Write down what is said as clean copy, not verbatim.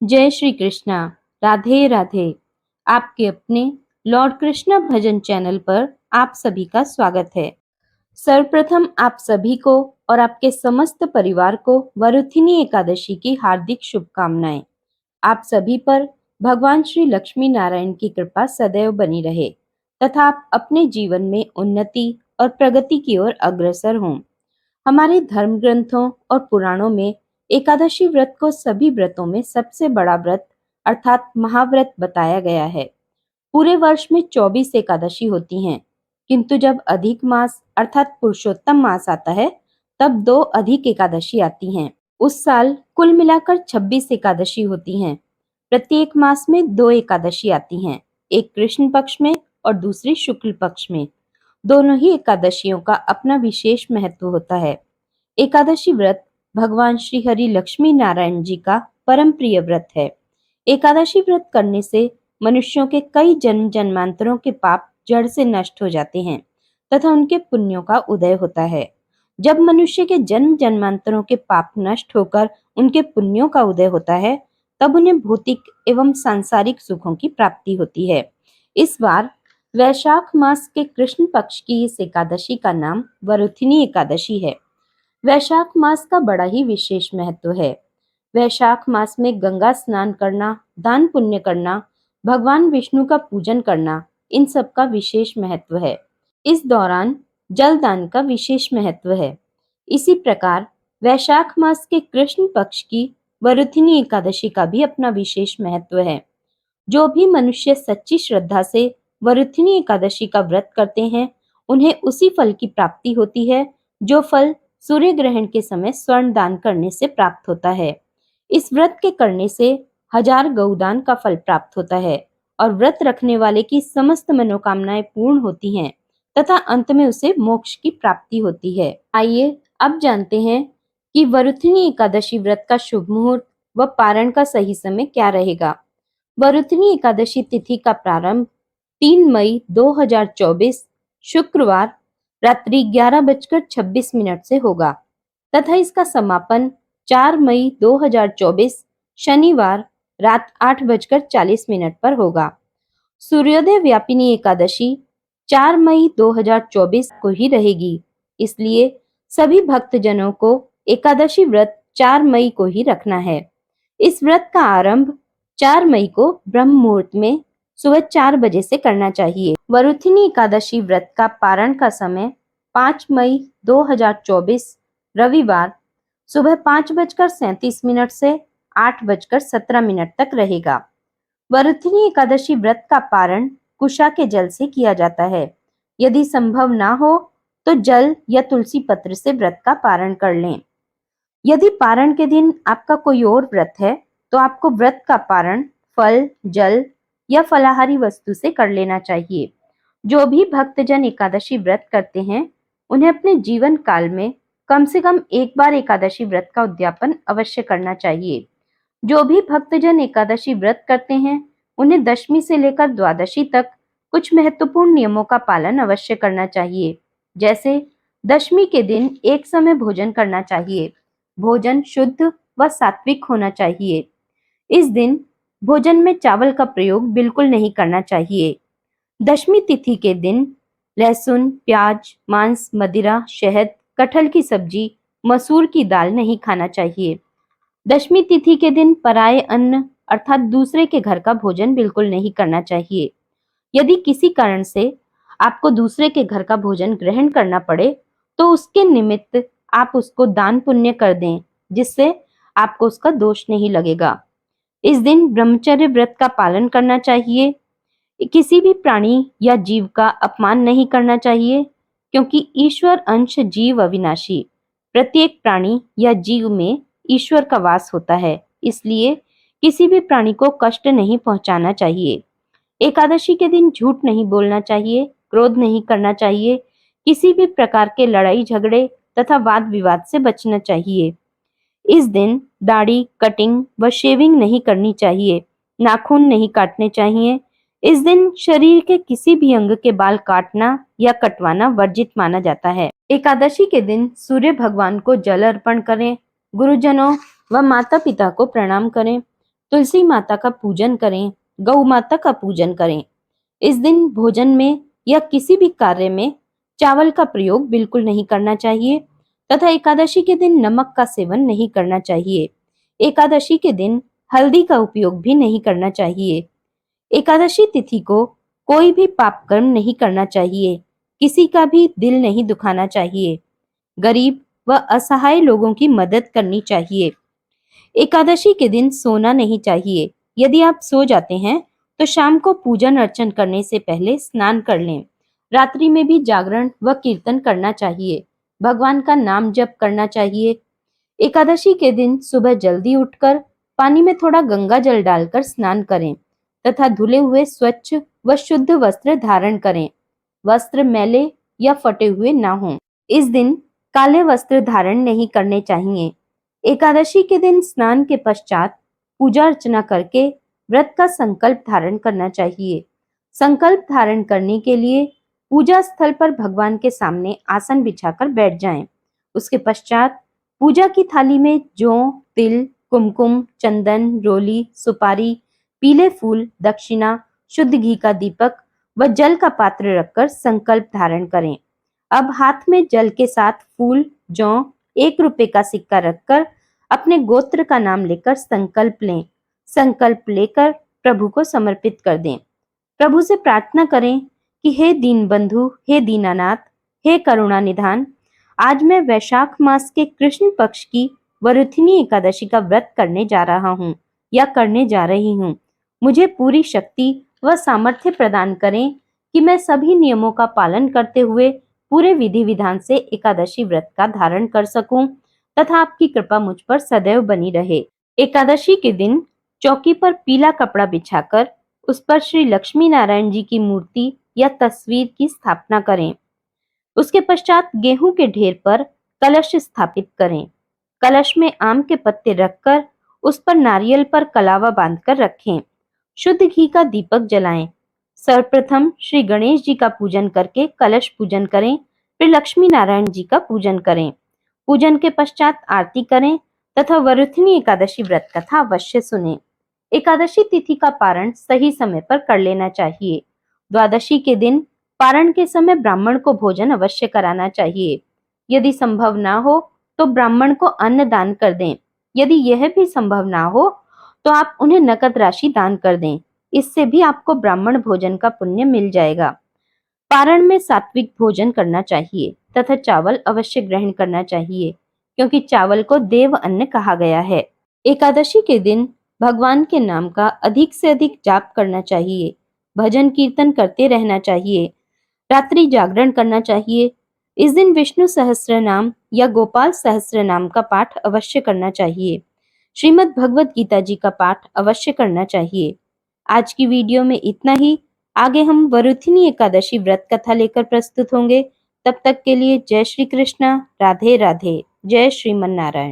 जय श्री कृष्णा। राधे राधे। आपके अपने लॉर्ड कृष्णा भजन चैनल पर आप सभी का स्वागत है। सर्वप्रथम आप सभी को और आपके समस्त परिवार को वरुथिनी एकादशी की हार्दिक शुभकामनाएं। आप सभी पर भगवान श्री लक्ष्मी नारायण की कृपा सदैव बनी रहे तथा आप अपने जीवन में उन्नति और प्रगति की ओर अग्रसर हों। हमारे धर्म ग्रंथों और पुराणों में एकादशी व्रत को सभी व्रतों में सबसे बड़ा व्रत अर्थात महाव्रत बताया गया है। पूरे वर्ष में 24 एकादशी होती हैं, किंतु जब अधिक मास अर्थात पुरुषोत्तम मास आता है तब 2 अधिक एकादशी आती हैं। उस साल कुल मिलाकर 26 एकादशी होती हैं। प्रत्येक मास में 2 एकादशी आती हैं, एक कृष्ण पक्ष में और दूसरी शुक्ल पक्ष में। दोनों ही एकादशियों का अपना विशेष महत्व होता है। एकादशी व्रत भगवान श्री हरि लक्ष्मी नारायण जी का परम प्रिय व्रत है। एकादशी व्रत करने से मनुष्यों के कई जन्म जन्मांतरों के पाप जड़ से नष्ट हो जाते हैं तथा उनके पुण्यों का उदय होता है। जब मनुष्य के जन्म जन्मांतरों के पाप नष्ट होकर उनके पुण्यों का उदय होता है, तब उन्हें भौतिक एवं सांसारिक सुखों की प्राप्ति होती है। इस बार वैशाख मास के कृष्ण पक्ष की इस एकादशी का नाम वरुथिनी एकादशी है। वैशाख मास का बड़ा ही विशेष महत्व है। वैशाख मास में गंगा स्नान करना, दान पुण्य करना, भगवान विष्णु का पूजन करना, इन सब का विशेष महत्व है। इस दौरान जल दान का विशेष महत्व है। इसी प्रकार वैशाख मास के कृष्ण पक्ष की वरुथिनी एकादशी का भी अपना विशेष महत्व है। जो भी मनुष्य सच्ची श्रद्धा से वरुथिनी एकादशी का व्रत करते हैं, उन्हें उसी फल की प्राप्ति होती है जो फल सूर्य ग्रहण के समय स्वर्ण दान करने से प्राप्त होता है। इस व्रत के करने से 1000 गौदान का फल प्राप्त होता है और व्रत रखने वाले की समस्त मनोकामनाएं पूर्ण होती हैं तथा अंत में उसे मोक्ष की प्राप्ति होती है। आइए अब जानते हैं कि वरुथिनी एकादशी व्रत का शुभ मुहूर्त व पारण का सही समय क्या रहेगा। वरुथिनी एकादशी तिथि का प्रारंभ 3 मई 2024 शुक्रवार रात्रि 11:26 से होगा तथा इसका समापन 4 मई 2024 शनिवार रात 8:40 पर होगा। सूर्योदय व्यापिनी एकादशी 4 मई 2024 को ही रहेगी, इसलिए सभी भक्तजनों को एकादशी व्रत 4 मई को ही रखना है। इस व्रत का आरंभ 4 मई को ब्रह्म मुहूर्त में सुबह 4 बजे से करना चाहिए। वरुथिनी एकादशी व्रत का पारण का समय 5 मई 2024 रविवार सुबह 5:37 से 8:17 तक रहेगा। वरुथिनी एकादशी व्रत का पारण कुशा के जल से किया जाता है। यदि संभव ना हो तो जल या तुलसी पत्र से व्रत का पारण कर लें। यदि पारण के दिन आपका कोई और व्रत है तो आपको व्रत का पारण फल, जल या फलाहारी वस्तु से कर लेना चाहिए। जो भी भक्तजन एकादशी व्रत करते हैं, उन्हें अपने जीवन काल में कम से कम एक बार एकादशी व्रत का उद्यापन अवश्य करना चाहिए। जो भी भक्तजन एकादशी व्रत करते हैं, उन्हें दशमी से लेकर द्वादशी तक कुछ महत्वपूर्ण नियमों का पालन अवश्य करना चाहिए। जैसे दशमी के दिन एक समय भोजन करना चाहिए। भोजन शुद्ध व सात्विक होना चाहिए। इस दिन भोजन में चावल का प्रयोग बिल्कुल नहीं करना चाहिए। दशमी तिथि के दिन लहसुन, प्याज, मांस, मदिरा, शहद, कटहल की सब्जी, मसूर की दाल नहीं खाना चाहिए। दशमी तिथि के दिन पराये अन्न अर्थात दूसरे के घर का भोजन बिल्कुल नहीं करना चाहिए। यदि किसी कारण से आपको दूसरे के घर का भोजन ग्रहण करना पड़े तो उसके निमित्त आप उसको दान पुण्य कर दें, जिससे आपको उसका दोष नहीं लगेगा। इस दिन ब्रह्मचर्य व्रत का पालन करना चाहिए। किसी भी प्राणी या जीव का अपमान नहीं करना चाहिए, क्योंकि ईश्वर अंश जीव अविनाशी। प्रत्येक प्राणी या जीव में ईश्वर का वास होता है, इसलिए किसी भी प्राणी को कष्ट नहीं पहुंचाना चाहिए। एकादशी के दिन झूठ नहीं बोलना चाहिए, क्रोध नहीं करना चाहिए, किसी भी प्रकार के लड़ाई झगड़े तथा वाद विवाद से बचना चाहिए। इस दिन दाढ़ी, कटिंग व शेविंग नहीं करनी चाहिए, नाखून नहीं काटने चाहिए। इस दिन शरीर के किसी भी अंग के बाल काटना या कटवाना वर्जित माना जाता है। एकादशी के दिन सूर्य भगवान को जल अर्पण करें, गुरुजनों व माता पिता को प्रणाम करें, तुलसी माता का पूजन करें, गौ माता का पूजन करें। इस दिन भोजन में या किसी भी कार्य में चावल का प्रयोग बिल्कुल नहीं करना चाहिए तथा एकादशी के दिन नमक का सेवन नहीं करना चाहिए। एकादशी के दिन हल्दी का उपयोग भी नहीं करना चाहिए। एकादशी तिथि को कोई भी पाप कर्म नहीं करना चाहिए, किसी का भी दिल नहीं दुखाना चाहिए, गरीब व असहाय लोगों की मदद करनी चाहिए। एकादशी के दिन सोना नहीं चाहिए। यदि आप सो जाते हैं तो शाम को पूजन अर्चन करने से पहले स्नान कर लें। रात्रि में भी जागरण व कीर्तन करना चाहिए। भगवान का नाम जप करना चाहिए। एकादशी के दिन सुबह जल्दी उठकर पानी में थोड़ा गंगा जल डालकर स्नान करें तथा धुले हुए स्वच्छ व शुद्ध वस्त्र धारण करें। वस्त्र मैले या फटे हुए ना हों। इस दिन काले वस्त्र धारण नहीं करने चाहिए। एकादशी के दिन स्नान के पश्चात पूजा अर्चना करके व्रत का संकल्प धारण करना चाहिए। संकल्प धारण करने के लिए पूजा स्थल पर भगवान के सामने आसन बिछाकर बैठ जाएं। उसके पश्चात पूजा की थाली में जौ, तिल, कुमकुम, चंदन, रोली, सुपारी, पीले फूल, दक्षिणा, शुद्ध घी का दीपक व जल का पात्र रखकर संकल्प धारण करें। अब हाथ में जल के साथ फूल, जौ, 1 रुपए का सिक्का रखकर अपने गोत्र का नाम लेकर संकल्प लें। संकल्प लेकर प्रभु को समर्पित कर दें। प्रभु से प्रार्थना करें कि हे दीन बंधु, हे दीनानाथ, हे करुणा निधान, आज मैं वैशाख मास के कृष्ण पक्ष की वरुथिनी एकादशी का व्रत करने जा रहा हूँ या करने जा रही हूँ। मुझे पूरी शक्ति व सामर्थ्य प्रदान करें कि मैं सभी नियमों का पालन करते हुए पूरे विधि विधान से एकादशी व्रत का धारण कर सकूं तथा आपकी कृपा मुझ पर सदैव बनी रहे। एकादशी के दिन चौकी पर पीला कपड़ा बिछाकर उस पर श्री लक्ष्मी नारायण जी की मूर्ति या तस्वीर की स्थापना करें। उसके पश्चात गेहूं के ढेर पर कलश स्थापित करें। कलश में आम के पत्ते रखकर उस पर नारियल पर कलावा बांधकर रखें। शुद्ध घी का दीपक जलाएं। सर्वप्रथम श्री गणेश जी का पूजन करके कलश पूजन करें, फिर लक्ष्मी नारायण जी का पूजन करें। पूजन के पश्चात आरती करें तथा वरुथिनी एकादशी व्रत कथा अवश्य सुनें। एकादशी तिथि का पारण सही समय पर कर लेना चाहिए। द्वादशी के दिन पारण के समय ब्राह्मण को भोजन अवश्य कराना चाहिए। यदि संभव ना हो तो ब्राह्मण को अन्न दान कर दें। यदि यह भी संभव ना हो तो आप उन्हें नकद राशि दान कर दें। इससे भी आपको ब्राह्मण भोजन का पुण्य मिल जाएगा। पारण में सात्विक भोजन करना चाहिए तथा चावल अवश्य ग्रहण करना चाहिए, क्योंकि चावल को देव अन्न कहा गया है। एकादशी के दिन भगवान के नाम का अधिक से अधिक जाप करना चाहिए। भजन कीर्तन करते रहना चाहिए। रात्रि जागरण करना चाहिए। इस दिन विष्णु सहस्त्र नाम या गोपाल सहस्त्र नाम का पाठ अवश्य करना चाहिए। श्रीमद् भगवत गीता जी का पाठ अवश्य करना चाहिए। आज की वीडियो में इतना ही। आगे हम वरुथिनी एकादशी व्रत कथा लेकर प्रस्तुत होंगे। तब तक के लिए जय श्री कृष्णा, राधे राधे, जय श्रीमन नारायण।